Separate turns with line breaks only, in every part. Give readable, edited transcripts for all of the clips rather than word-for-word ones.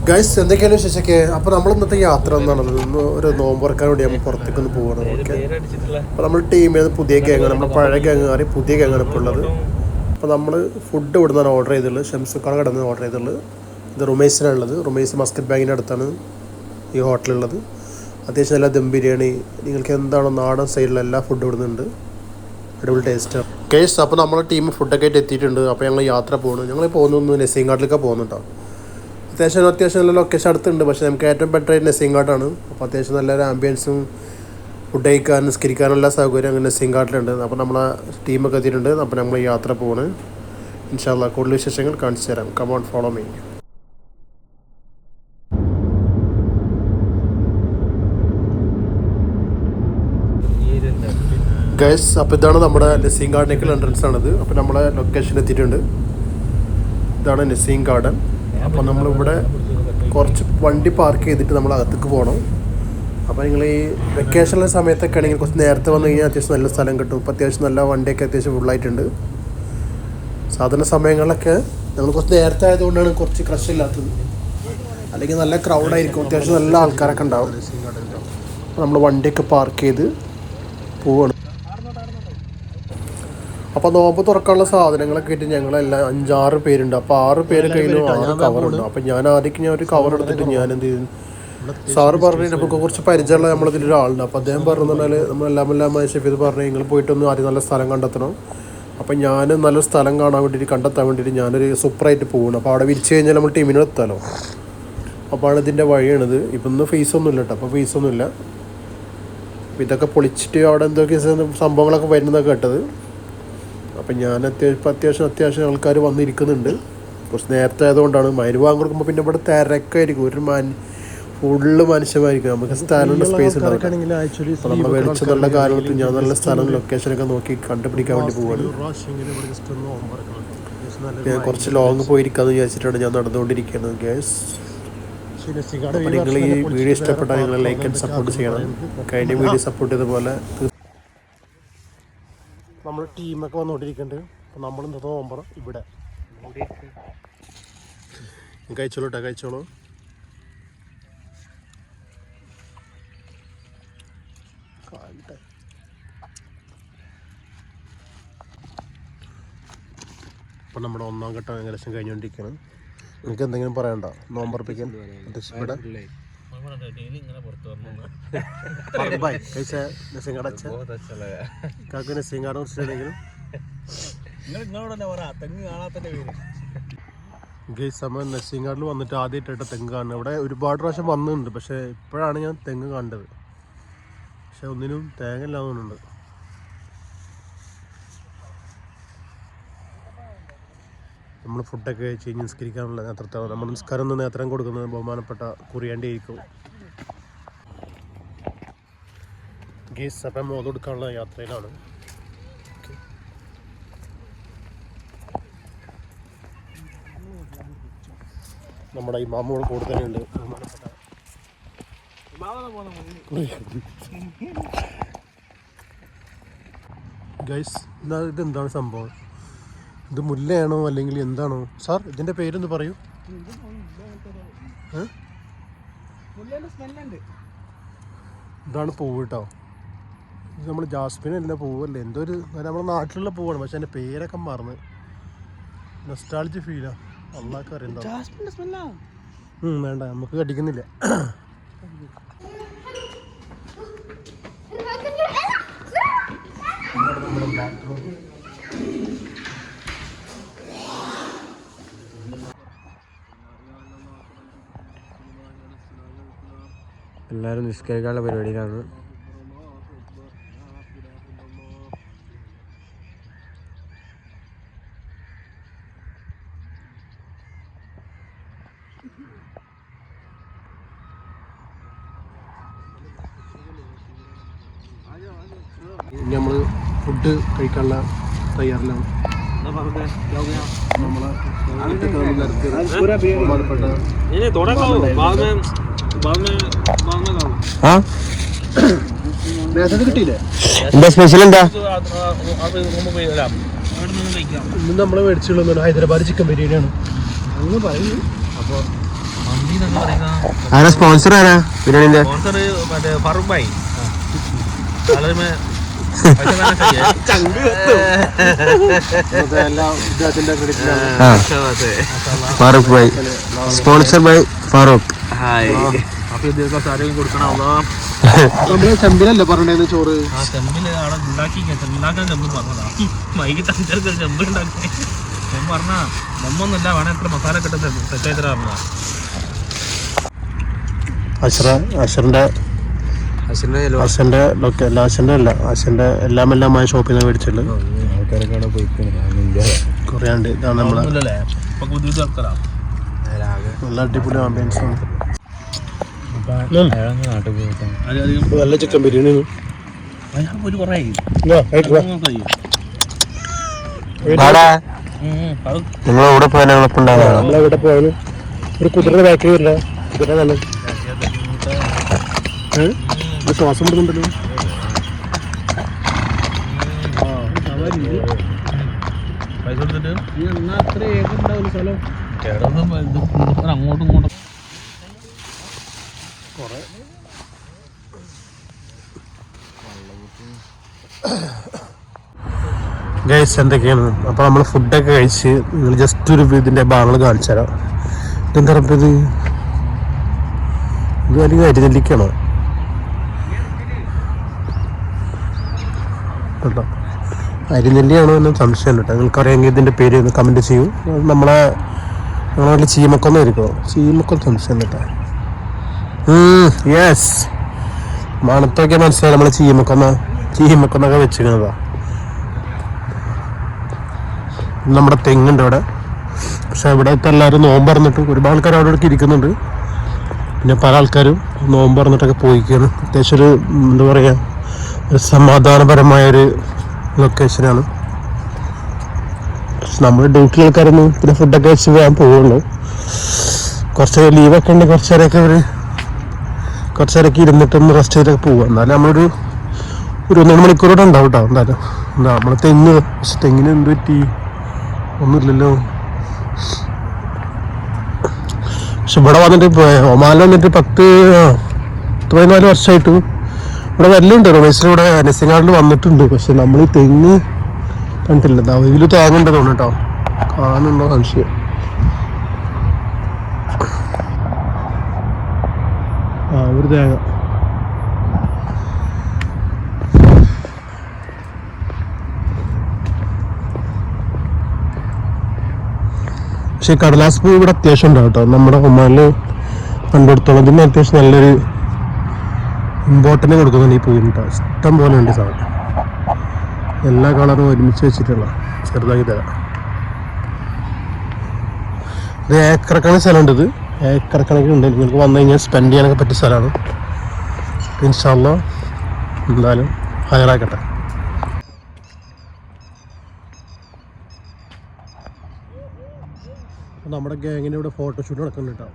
Guys എന്തൊക്കെയാണ് വിശേഷമൊക്കെ? അപ്പോൾ നമ്മൾ ഇന്നത്തെ യാത്ര എന്നാണത്, ഇന്ന് ഒരു നോമ്പ് തുറക്കാൻ വേണ്ടി നമ്മൾ പുറത്തേക്ക് ഒന്ന് പോകണം. ഓക്കെ, അപ്പോൾ നമ്മൾ ടീമിൽ പുതിയ ഗ്യാങ്ങാണ്, നമ്മുടെ പഴയ ഗ്യാങ് മാറി പുതിയ ഗ്യാങ്ങാണ് ഇപ്പോൾ ഉള്ളത്. അപ്പോൾ നമ്മൾ ഫുഡ് ഇവിടെ നിന്നാണ് ഓർഡർ ചെയ്തിട്ടുള്ളത്, ഷംസുക്കാണ് കടന്ന് ഓർഡർ ചെയ്തിട്ടുള്ളത്. ഇത് റുമേസിനാണുള്ളത്. റുമേസ് മസ്കറ്റ് ബാങ്കിൻ്റെ അടുത്താണ് ഈ ഹോട്ടലുള്ളത്. അത്യാവശ്യം നല്ല ദം ബിരിയാണി, നിങ്ങൾക്ക് എന്താണോ നാടൻ സ്റ്റൈലിലുള്ള എല്ലാ ഫുഡും ഇടുന്നുണ്ട്, അടിപൊളി ടേസ്റ്റാണ്. കേസ് അപ്പോൾ നമ്മളെ ടീം ഫുഡൊക്കെ ആയിട്ട് എത്തിയിട്ടുണ്ട്. അപ്പോൾ ഞങ്ങൾ യാത്ര പോകുന്നു. ഞങ്ങൾ പോകുന്നു നെസീങ്കാട്ടിലേക്കാണ് പോകുന്നുണ്ടോ. അത്യാവശ്യം നല്ല ലൊക്കേഷൻ അടുത്തുണ്ട്, പക്ഷേ നമുക്ക് ഏറ്റവും ബെറ്റർ ആയിട്ട് നെസീങ്കാട്ടാണ്. അപ്പോൾ അത്യാവശ്യം നല്ലൊരു ആംബിയൻസും ഫുഡ് കഴിക്കാനും നിസ്കരിക്കാനും എല്ലാ സൗകര്യം അങ്ങനെ നെസീങ്കാട്ടിലുണ്ട്. അപ്പോൾ നമ്മളെ ടീമൊക്കെ എത്തിയിട്ടുണ്ട്. അപ്പോൾ നമ്മൾ യാത്ര പോകുന്നത് ഇൻഷാ അല്ലാഹ് കൂടുതൽ വിശേഷങ്ങൾ കാണിച്ചു തരാം. Come on, follow me. Guys അപ്പോൾ ഇതാണ് നമ്മുടെ നസീം ഗാർഡനേക്കുള്ള എൻട്രൻസ് ആണിത്. അപ്പോൾ നമ്മളെ ലൊക്കേഷൻ എത്തിയിട്ടുണ്ട്. ഇതാണ് നസീം ഗാർഡൻ. അപ്പോൾ നമ്മളിവിടെ കുറച്ച് വണ്ടി പാർക്ക് ചെയ്തിട്ട് നമ്മൾ അകത്തേക്ക് പോകണം. അപ്പോൾ നിങ്ങൾ ഈ വെക്കേഷനുള്ള സമയത്തൊക്കെ ആണെങ്കിൽ കുറച്ച് നേരത്തെ വന്നു കഴിഞ്ഞാൽ അത്യാവശ്യം നല്ല സ്ഥലം കിട്ടും. ഇപ്പോൾ അത്യാവശ്യം നല്ല വണ്ടിയൊക്കെ അത്യാവശ്യം ഫുള്ളായിട്ടുണ്ട്. സാധാരണ സമയങ്ങളിലൊക്കെ നമ്മൾ കുറച്ച് നേരത്തെ ആയതുകൊണ്ടാണ് കുറച്ച് ക്രഷ് ഇല്ലാത്തത്, അല്ലെങ്കിൽ നല്ല ക്രൗഡായിരിക്കും, അത്യാവശ്യം നല്ല ആൾക്കാരൊക്കെ ഉണ്ടാവും. അപ്പോൾ നമ്മൾ വണ്ടിയൊക്കെ പാർക്ക് ചെയ്ത് പോവുകയാണ്. അപ്പോൾ നോമ്പ് തുറക്കാനുള്ള സാധനങ്ങളൊക്കെ ആയിട്ട് ഞങ്ങളെല്ലാം 5-6 പേരുണ്ട്. അപ്പോൾ 6 പേര് കയ്യിലും 6 കവറുണ്ട്. അപ്പോൾ ഞാൻ ഒരു കവർ എടുത്തിട്ട് ഞാൻ എന്ത് ചെയ്തു, സാറ് പറഞ്ഞു നമുക്ക് കുറച്ച് പരിചയമുള്ള നമ്മളിതിലൊരാളുണ്ട്. അപ്പോൾ അദ്ദേഹം പറഞ്ഞു പറഞ്ഞാൽ നമ്മളെല്ലാം ഷെഫീദ് പറഞ്ഞു നിങ്ങൾ പോയിട്ടൊന്ന് ആദ്യം നല്ല സ്ഥലം കണ്ടെത്തണം. അപ്പോൾ ഞാൻ നല്ലൊരു സ്ഥലം കാണാൻ വേണ്ടിയിട്ട് കണ്ടെത്താൻ വേണ്ടിയിട്ട് ഞാനൊരു സൂപ്പറായിട്ട് പോകണം. അപ്പോൾ അവിടെ വിരിച്ച് കഴിഞ്ഞാൽ നമ്മൾ ടീമിന് എത്താമല്ലോ. അപ്പോൾ ഇതിൻ്റെ വഴിയാണിത്. ഇപ്പം ഇന്ന് ഫീസൊന്നുമില്ല കേട്ടോ, അപ്പോൾ ഫീസൊന്നുമില്ല. അപ്പോൾ ഇതൊക്കെ പൊളിച്ചിട്ട് അവിടെ എന്തൊക്കെ സംഭവങ്ങളൊക്കെ വരുന്നതൊക്കെ കേട്ടത്. അപ്പം ഞാൻ അത്യാവശ്യം ആൾക്കാർ വന്നിരിക്കുന്നുണ്ട്. കുറച്ച് നേരത്തെ ആയതുകൊണ്ടാണ്. മരുവാൻ കൊടുക്കുമ്പോൾ പിന്നെ ഇവിടെ തിരക്കായിരിക്കും, ഫുള്ള് മനുഷ്യമായിരിക്കും. നമുക്ക് സ്ഥലമുണ്ട്, സ്പേസ് ഉണ്ടാവും. അപ്പോൾ നമ്മൾ വെളിച്ചം നല്ല കാലത്ത് ഞാൻ നല്ല സ്ഥലം ലൊക്കേഷനൊക്കെ നോക്കി കണ്ടുപിടിക്കാൻ വേണ്ടി പോവാണ്. ഞാൻ കുറച്ച് ലോങ് പോയിരിക്കാമെന്ന് വിചാരിച്ചിട്ടാണ് ഞാൻ നടന്നുകൊണ്ടിരിക്കുന്നത്. ഗ്യാസ് അപ്പോൾ നിങ്ങൾ ഈ വീഡിയോ ഇഷ്ടപ്പെട്ടാൽ നിങ്ങൾ ലൈക്ക് ആൻഡ് സപ്പോർട്ട് ചെയ്യണം. കഴിഞ്ഞ വീഡിയോ സപ്പോർട്ട് ചെയ്തതുപോലെ നമ്മൾ ടീമൊക്കെ വന്നുകൊണ്ടിരിക്കുന്നുണ്ട്. അപ്പോൾ നമ്മൾ ഇന്നത്തെ നോമ്പറ ഇവിടെ കഴിച്ചോളൂ കേട്ടോ, കഴിച്ചോളൂ. അപ്പം നമ്മുടെ 1ാം ഘട്ടം ഏകദേശം കഴിഞ്ഞുകൊണ്ടിരിക്കുകയാണ്. നിങ്ങൾക്ക് എന്തെങ്കിലും പറയണ്ട നോമ്പറപ്പിക്കാൻ? ഇവിടെ നെസീങ്കാടിൽ വന്നിട്ട് ആദ്യമായിട്ടായിട്ട് തെങ്ങ് കാണുന്നത്. ഇവിടെ ഒരുപാട് പ്രാവശ്യം വന്നിട്ടുണ്ട്, പക്ഷേ ഇപ്പോഴാണ് ഞാൻ തെങ്ങ് കണ്ടത്. പക്ഷെ ഒന്നിനും തേങ്ങ ഇല്ലാന്നുണ്ട്. നമ്മൾ ഫുഡൊക്കെ കഴിച്ച് കഴിഞ്ഞ് നിസ്കരിക്കാനുള്ള നേതൃത്വം, നമ്മൾ നിസ്കാരം ഒന്ന് നേത്രം കൊടുക്കുന്നത് ബഹുമാനപ്പെട്ട കുറിയാണ്ടി ആയിരിക്കും. ഗീസ് അപ്പം മോദ് കൊടുക്കാനുള്ള യാത്രയിലാണ്. നമ്മുടെ ഇമാമോട് കൂടെ തന്നെയുണ്ട്. ഗൈസ് ഇതെന്താണ് സംഭവം? ഇത് മുല്ലയാണോ അല്ലെങ്കിൽ എന്താണോ സാർ? ഇതിൻ്റെ പേരൊന്ന് പറയൂ. ഇതാണ് പൂവ് കേട്ടോ. ഇത് നമ്മൾ ജാസ്മിനല്ല, പൂവല്ലേ, എന്തോ ഒരു നമ്മുടെ നാട്ടിലുള്ള പൂവാണ്, പക്ഷെ എൻ്റെ പേരൊക്കെ മറന്ന്. നൊസ്റ്റാൾജി ഫീലാ. അള്ളാഹ്ക്ക് അറിയണ്ട. വേണ്ട, നമുക്ക് കടിക്കുന്നില്ല. എല്ലാവരും നിസ്കരിക്കാനുള്ള പരിപാടിയിലാണ്. നമ്മൾ ഫുഡ് കഴിക്കാനുള്ള തയ്യാറിലാണ്.
എന്താ സ്പെഷ്യൽ? എന്താ
ഇന്ന് നമ്മൾ മേടിച്ചുള്ളത് ഹൈദരാബാദ് ചിക്കൻ ബിരിയാണിയാണ്.
അപ്പോൾ മന്തി എന്നൊക്കെ പറയുന്ന
ആരാ സ്പോൺസർ ആരാ ബിരിയാണിന്റെ?
സ്പോൺസർ മറ്റേ ഫാറൂഖ് ഭായി വളരെ
ഫാറൂഖ് ഭായ്, സ്പോൺസർ ബൈ ഫാറൂഖ്.
അപ്പൊ ഇതിനൊക്കെ ആരോഗ്യം കൊടുക്കണമല്ലോ.
നമ്മള് ചെമ്പിലല്ലേ പറഞ്ഞത് ചോറ്?
ആ ചെമ്പില് അവിടെ ഉണ്ടാക്കാൻ ചെമ്പ് പറഞ്ഞതാ. വൈകിട്ട് 5 ചെമ്പ് ഉണ്ടാക്കി ചെമ്പ് പറഞ്ഞാ നമ്മൊന്നുമില്ല, വേണം എത്ര മസാല കിട്ടുന്ന സെറ്റ് ചെയ്തിട്ട് പറഞ്ഞതാ.
അശ്വന്റെ എല്ലാമായ ഷോപ്പിൽ നിന്ന് മേടിച്ചിട്ടുണ്ട്. കുറേ ഉണ്ട്. ഇതാണ് നമ്മളെ
ഒന്നുമില്ലല്ലേ ഇപ്പൊ പുതിയ ആൾക്കാരാ.
നല്ല അടിപൊളി ആംബിയൻസ് ആണ്.
അധികം
നല്ല ചിക്കൻ ബിരിയാണി
ഒരു കുറേ
നിങ്ങളെവിടെ പോയാലും
നമ്മളെവിടെ പോയാലും ഒരു കുതിരയുടെ ബാക്കിൽ വരില്ല. കുതിര തന്നെ ശ്വാസം വിടുന്നുണ്ടല്ലോ.
പൈസ കൊടുത്തിട്ട് അങ്ങോട്ടും ഇങ്ങോട്ടും
ഗൈസ് എന്തൊക്കെയാണ്. അപ്പോൾ നമ്മൾ ഫുഡൊക്കെ കഴിച്ച് നിങ്ങൾ ജസ്റ്റ് ഒരു ഇതിൻ്റെ ഭാഗങ്ങൾ കാണിച്ചു തരാം. ഇതെന്താ പറയുക, ഇത് വലിയ അരിനെല്ലിക്കാണോ കേട്ടോ? അരിനെല്ലിയാണോ എന്ന് സംശയമുണ്ട് കേട്ടോ. നിങ്ങൾക്കറിയാമെങ്കിൽ ഇതിൻ്റെ പേര് ഒന്ന് കമൻറ്റ് ചെയ്യൂ. നമ്മളെ വീട്ടിൽ ചീമക്കൊന്നായിരിക്കുമോ? ചീമക്കൊന്ന് സംശയം കേട്ടോ. യെസ്, മണത്തൊക്കെ മനസ്സിലായി. നമ്മൾ ചീമക്കൊന്നൊക്കെ വെച്ചിരിക്കുന്നതാ. നമ്മുടെ തെങ്ങുണ്ട് ഇവിടെ. പക്ഷെ ഇവിടുത്തെ എല്ലാവരും നോമ്പ് പറഞ്ഞിട്ട് ഒരുപാട് ആൾക്കാർ അവിടെ ഇടയ്ക്ക് ഇരിക്കുന്നുണ്ട്. പിന്നെ പല ആൾക്കാരും നോമ്പ് പറഞ്ഞിട്ടൊക്കെ പോയിക്കാണ്. അത്യാവശ്യം ഒരു എന്താ പറയുക, ഒരു സമാധാനപരമായൊരു ലൊക്കേഷനാണ്. നമ്മൾ ഡ്യൂട്ടി ആൾക്കാരൊന്നും പിന്നെ ഫുഡൊക്കെ വെച്ച് ഞാൻ പോവുള്ളൂ. കുറച്ച് ലീവൊക്കെ ഉണ്ട്. കുറച്ച് നേരമൊക്കെ ഇരുന്നിട്ടൊന്ന് റെസ്റ്റ് ചെയ്തൊക്കെ പോവുക. എന്നാലും നമ്മളൊരു 1-2 മണിക്കൂറോടെ ഉണ്ടാവും കേട്ടോ. എന്തായാലും നമ്മൾ തെങ്ങ്, പക്ഷെ തെങ്ങിന് എന്ത് പറ്റി ഒന്നുമില്ലല്ലോ. പക്ഷെ ഇവിടെ വന്നിട്ട് ഒമാനിൽ വന്നിട്ട് 14 വർഷമായിട്ട് ഇവിടെ വല്ലുണ്ട്. റമേശിലൂടെ നസിങ്ങാടിൽ വന്നിട്ടുണ്ട്. പക്ഷെ നമ്മൾ ഈ തെങ്ങ് കണ്ടില്ല. ഇതിൽ തേങ്ങ ഉണ്ട് തോന്നുന്നു കേട്ടോ. കാണുന്നുണ്ടോ സംശയം. ഒരു തേങ്ങ. പക്ഷെ കടലാസ് പൂ ഇവിടെ അത്യാവശ്യം ഉണ്ടാവും കേട്ടോ. നമ്മുടെ ഒമാനിൽ കണ്ടെടുത്തോളം ഇതിന് അത്യാവശ്യം നല്ലൊരു ഇമ്പോർട്ടൻ്റ് കൊടുക്കുന്നുണ്ട് ഈ പൂവിന് കേട്ടോ. ഇഷ്ടം പോലെ ഉണ്ട് സാധനം. എല്ലാ കളറും ഒരുമിച്ച് വെച്ചിട്ടുള്ള ചെറുതാക്കി തരാം. ഇത് ഏക്കറക്കണക്കിന് സ്ഥലമുണ്ട്. ഇത് ഏക്കറക്കണക്കിനുണ്ട്. നിങ്ങൾക്ക് വന്നു കഴിഞ്ഞാൽ സ്പെൻഡ് ചെയ്യാനൊക്കെ പറ്റിയ സ്ഥലമാണ്. ഇൻഷാ അല്ലാഹ് എന്തായാലും ഹയറാക്കട്ടെ. നമ്മുടെ ഗ്യാങ്ങിന് ഇവിടെ ഫോട്ടോഷൂട്ട് നടക്കുന്നുണ്ട് കേട്ടോ.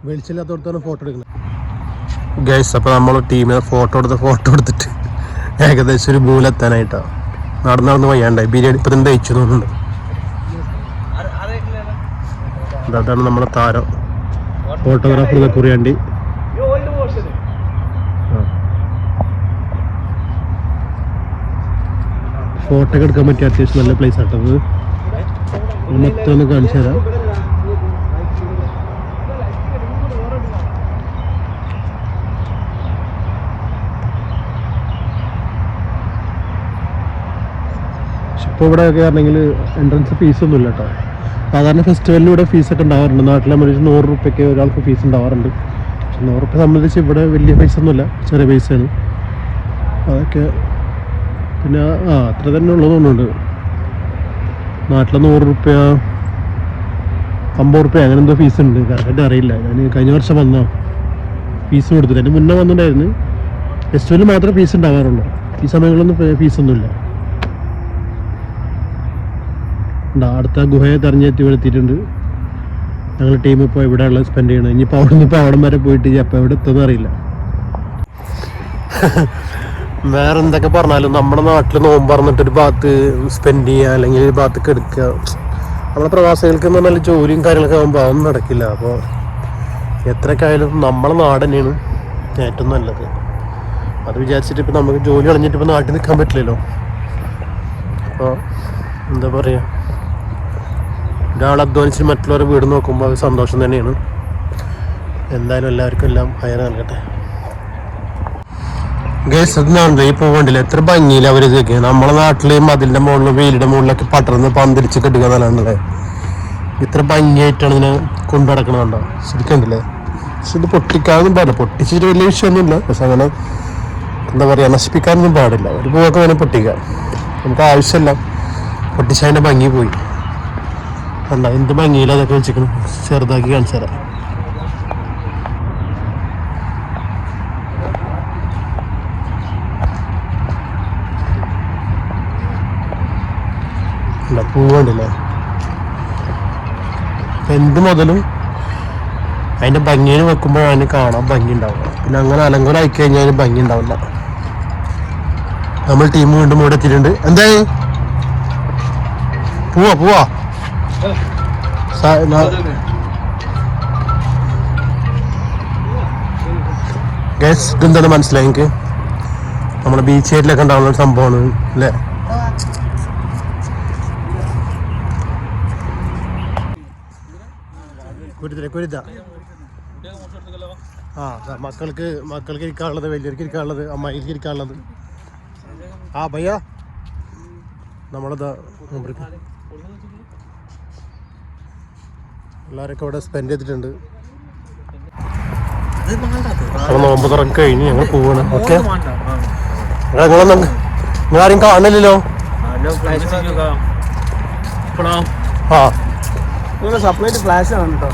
വെളിച്ചില്ലാത്തടത്താണ് ഫോട്ടോ എടുക്കുന്നത് ഗൈസ്. അപ്പോൾ നമ്മൾ ടീമിനെ ഫോട്ടോ എടുത്തിട്ട് ഏകദേശം ഒരു മൂലെത്താനായിട്ടാണ്. നടന്ന് വയ്യാണ്ടായി. ബിരിയാണി ഇപ്പം തന്നെ കഴിച്ചു തോന്നുന്നുണ്ട്. അതാണ് നമ്മുടെ താരം ഫോട്ടോഗ്രാഫർ കുറിയാണ്ടി. ഫോട്ടോ ഒക്കെ എടുക്കാൻ പറ്റിയ അത്യാവശ്യം നല്ല പ്ലേസ് ആട്ടത്. മൊത്തം ഒന്ന് കാണിച്ചു തരാം. ഇപ്പോൾ ഇവിടെ ഒക്കെ ആണെങ്കിൽ എൻട്രൻസ് ഫീസൊന്നും ഇല്ല കേട്ടോ. സാധാരണ ഫെസ്റ്റിവലിന് ഇവിടെ ഫീസൊക്കെ ഉണ്ടാവാറുണ്ട്. നാട്ടിലെ മനുഷ്യ 100 രൂപയ്ക്ക് ഒരാൾക്ക് ഫീസ് ഉണ്ടാവാറുണ്ട്. പക്ഷെ 100 രൂപ സംബന്ധിച്ച് ഇവിടെ വലിയ പൈസ ഒന്നുമില്ല, ചെറിയ പൈസയാണ് അതൊക്കെ. പിന്നെ അത്ര തന്നെ ഉള്ളതുകൊണ്ടുണ്ട്. നാട്ടിൽ 100 രൂപ 50 രൂപ അങ്ങനെ എന്തോ ഫീസ് ഉണ്ട്. കറക്റ്റായിട്ട് അറിയില്ല. ഞാൻ കഴിഞ്ഞ വർഷം വന്നോ ഫീസ് കൊടുത്തില്ല. അതിന് മുന്നേ വന്നിട്ടുണ്ടായിരുന്നു. ഫെസ്റ്റിവലിന് മാത്രമേ ഫീസ് ഉണ്ടാവാറുള്ളൂ. ഈ സമയങ്ങളൊന്നും ഫീസൊന്നുമില്ല. അടുത്ത ഗുഹയെ തെരഞ്ഞെത്തി ഇവിടെ എത്തിയിട്ടുണ്ട്. ഞങ്ങൾ ടീം ഇപ്പോൾ ഇവിടെയുള്ള സ്പെൻഡ് ചെയ്യണം. ഇനിയിപ്പോൾ അവിടെ നിന്ന് ഇപ്പോൾ അവിടം വരെ പോയിട്ട് അപ്പോൾ എവിടെ എത്തുമെന്ന് അറിയില്ല. വേറെ എന്തൊക്കെ പറഞ്ഞാലും നമ്മുടെ നാട്ടിൽ നോമ്പ് പറഞ്ഞിട്ട് ഒരു ഭാഗത്ത് സ്പെൻഡ് ചെയ്യുക അല്ലെങ്കിൽ ഒരു ഭാഗത്ത് കിടക്കുക നമ്മളെ പ്രവാസികൾക്ക് എന്ന് പറഞ്ഞാൽ ജോലിയും കാര്യങ്ങളൊക്കെ ആകുമ്പോൾ അതൊന്നും നടക്കില്ല. അപ്പോൾ എത്രയൊക്കെയായാലും നമ്മളെ നാട് തന്നെയാണ് ഏറ്റവും നല്ലത്. അത് വിചാരിച്ചിട്ട് ഇപ്പം നമുക്ക് ജോലി കളഞ്ഞിട്ട് ഇപ്പോൾ നാട്ടിൽ നിൽക്കാൻ പറ്റില്ലല്ലോ. അപ്പോൾ എന്താ പറയുക, ഒരാൾ അധ്വാനിച്ച് മറ്റുള്ളവരെ വീട് നോക്കുമ്പോൾ അത് സന്തോഷം തന്നെയാണ്. എന്തായാലും എല്ലാവർക്കും എല്ലാം ഹയർ നൽകട്ടെ. ഗേസ് അതാണല്ലോ ഈ പോകണ്ടില്ല, എത്ര ഭംഗിയില്ല അവർ ഇതൊക്കെ. നമ്മളെ നാട്ടിൽ മതിലിൻ്റെ മുകളിലും വെയിലിൻ്റെ മുകളിലൊക്കെ പടർന്ന് പന്തിരിച്ച് കെട്ടുക നല്ലതാണല്ലേ. ഇത്ര ഭംഗിയായിട്ടാണ് ഇതിനെ കൊണ്ടു നടക്കണതുണ്ടോ, ശരിക്കുണ്ടല്ലേ. പക്ഷെ ഇത് പൊട്ടിക്കാനൊന്നും പാടില്ല, പൊട്ടിച്ചിട്ട് വലിയ വിഷയമൊന്നുമില്ല. പക്ഷെ അങ്ങനെ എന്താ പറയുക, നശിപ്പിക്കാനൊന്നും പാടില്ല. ഒരു പൂവൊക്കെ വേണേൽ പൊട്ടിക്കാം, നമുക്ക് ആവശ്യമില്ല. പൊട്ടിച്ചതിൻ്റെ ഭംഗി പോയി. അല്ല എന്ത് ഭംഗിയില്ല അതൊക്കെ വെച്ചിരിക്കണം. ചെറുതാക്കി കാണിച്ചു തരാം. അല്ല പൂവുണ്ടല്ലേ, എന്ത് മുതലും അതിൻ്റെ ഭംഗിയിൽ വെക്കുമ്പോൾ അതിന് കാണാൻ ഭംഗി ഉണ്ടാവില്ല. പിന്നെ അങ്ങനെ അലങ്കാരം ആയി കഴിഞ്ഞാൽ അതിന് ഭംഗി ഉണ്ടാവില്ല. നമ്മൾ ടീം വീണ്ടും ഇവിടെ എത്തിയിട്ടുണ്ട്. എന്തായി പോവാ ഗൈസ്, ഇതെന്താണ് മനസ്സിലായി എനിക്ക്? നമ്മുടെ ബീച്ച് ഏരിയയിലൊക്കെ ഉണ്ടാവുന്ന ഒരു സംഭവമാണ് അല്ലേ. കുരുത ആ മക്കൾക്ക് ഇരിക്കാനുള്ളത്, വലിയവർക്ക് ഇരിക്കാനുള്ളത്, അമ്മായിക്ക് ഇരിക്കാനുള്ളത്. ആ ഭയ്യ നമ്മളതാ എല്ലാവരൊക്കെ ഇവിടെ സ്പെൻഡ് ചെയ്തിട്ടുണ്ട്. നോമ്പ് തുറക്ക് കഴിഞ്ഞ് ഞങ്ങൾ പോവാണ്. ഓക്കെ, നിങ്ങളാരും കാണില്ലല്ലോ.
ആ
സപ്ലൈറ്റ് ഫ്ലാഷ് ആണ് കേട്ടോ.